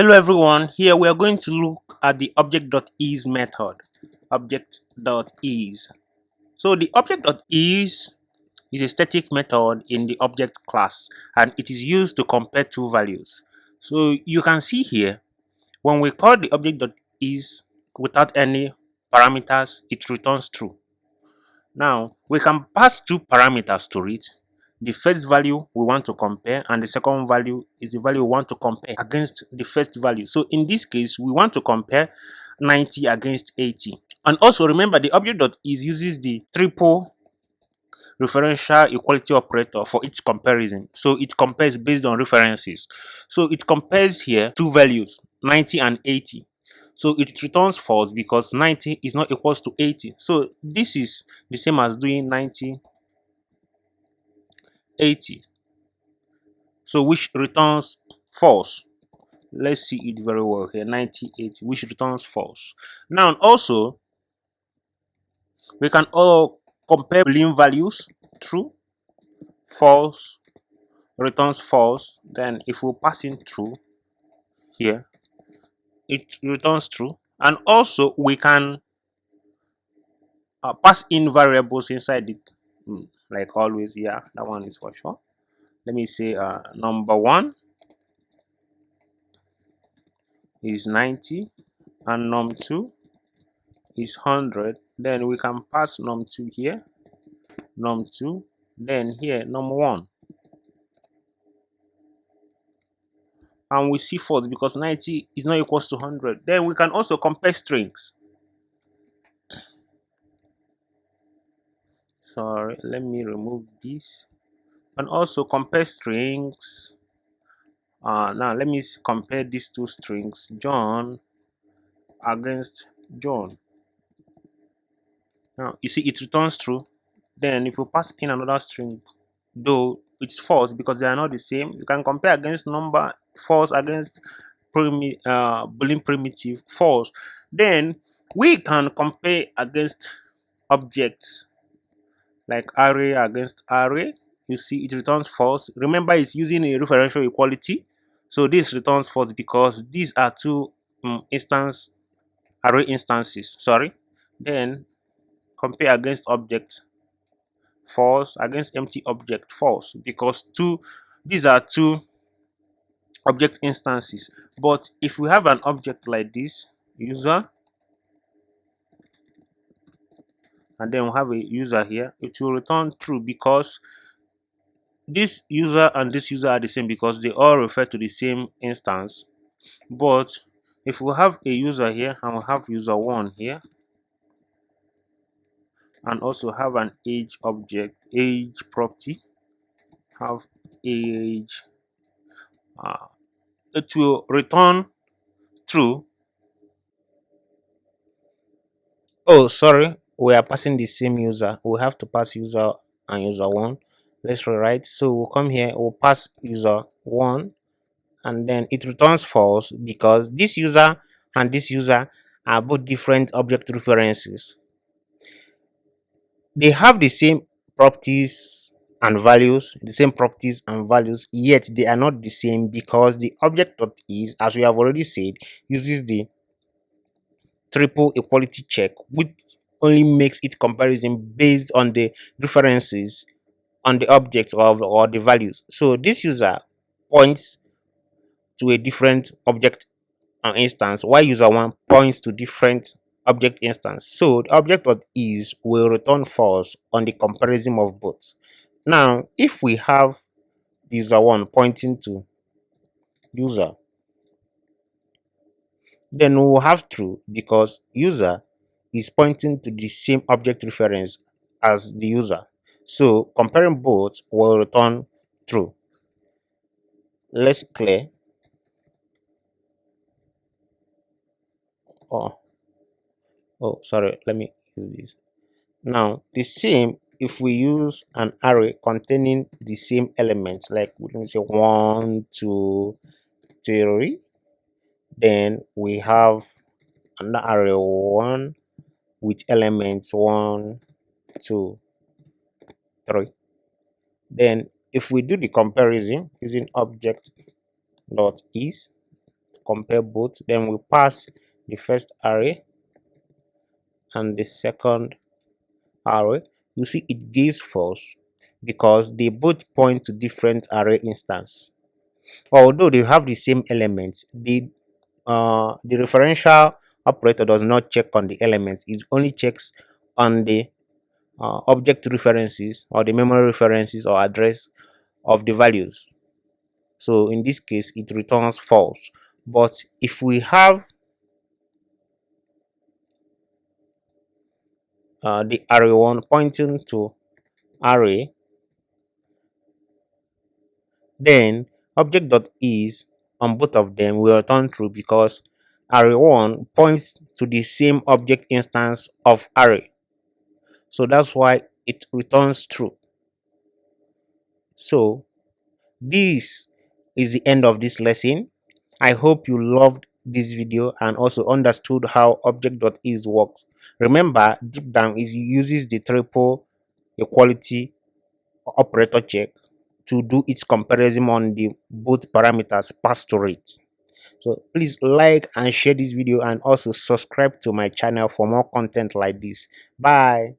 Hello everyone, here we are going to look at the Object.is method. Object.is. So the Object.is is a static method in the object class and it is used to compare two values. So you can see here, when we call the Object.is without any parameters, it returns true. Now we can pass two parameters to it. The first value we want to compare and the second value is the value we want to compare against the first value. So in this case, we want to compare 90 against 80. And also remember, the Object.is uses the triple referential equality operator for its comparison. So it compares based on references. So it compares here two values, 90 and 80. So it returns false because 90 is not equals to 80. So this is the same as doing 90, 80. So which returns false. Let's see it very well here, 90, 80, which returns false. Now also, we can all compare Boolean values, true, false, returns false. Then if we pass in true here, it returns true. And also we can pass in variables inside it, like always. Yeah, that one is for sure. Let me say number 1 is 90 and num2 is 100. Then we can pass num2 here, num2, then here num1, and we see false because 90 is not equals to 100. Then we can also compare strings. Sorry, let me remove this. And also compare strings. Now let me compare these two strings, John against John. Now you see it returns true. Then if you pass in another string, though it's false because they are not the same, you can compare against number, false, against Boolean primitive, false. Then we can compare against objects, like array against array. You see it returns false. Remember, it's using a referential equality, so this returns false because these are two array instances. Sorry. Then compare against object, false, against empty object, false, because these are two object instances. But if we have an object like this, user, and then we have a user here, it will return true because this user and this user are the same because they all refer to the same instance. But if we have a user here and we have user 1 here, and also have an age object, age property, have age, it will return true. Oh, sorry, we are passing the same user. We have to pass user and user 1. Let's rewrite. So we'll come here, we'll pass user 1, and then it returns false because this user and this user are both different object references. They have the same properties and values, yet they are not the same because the Object.is, as we have already said, uses the triple equality check, which only makes it comparison based on the references on the objects or the values. So this user points to a different object instance, while user 1 points to different object instance. So the Object.is will return false on the comparison of both. Now, if we have user 1 pointing to user, then we will have true because user is pointing to the same object reference as the user. So comparing both will return true. Let's clear. Sorry, let me use this. Now the same if we use an array containing the same elements, like we can say 1, 2, 3. Then we have another array 1 with elements 1, 2, 3. Then if we do the comparison using Object.is, compare both. Then we pass the first array and the second array. You see it gives false because they both point to different array instance. Although they have the same elements, the referential operator does not check on the elements. It only checks on the object references or the memory references or address of the values. So in this case, it returns false. But if we have the array 1 pointing to array, then object.is on both of them will return true because array 1 points to the same object instance of array. So that's why it returns true. So this is the end of this lesson. I hope you loved this video and also understood how Object.is works. Remember, deep down it uses the triple equality operator check to do its comparison on the both parameters passed to it. So please like and share this video and also subscribe to my channel for more content like this. Bye.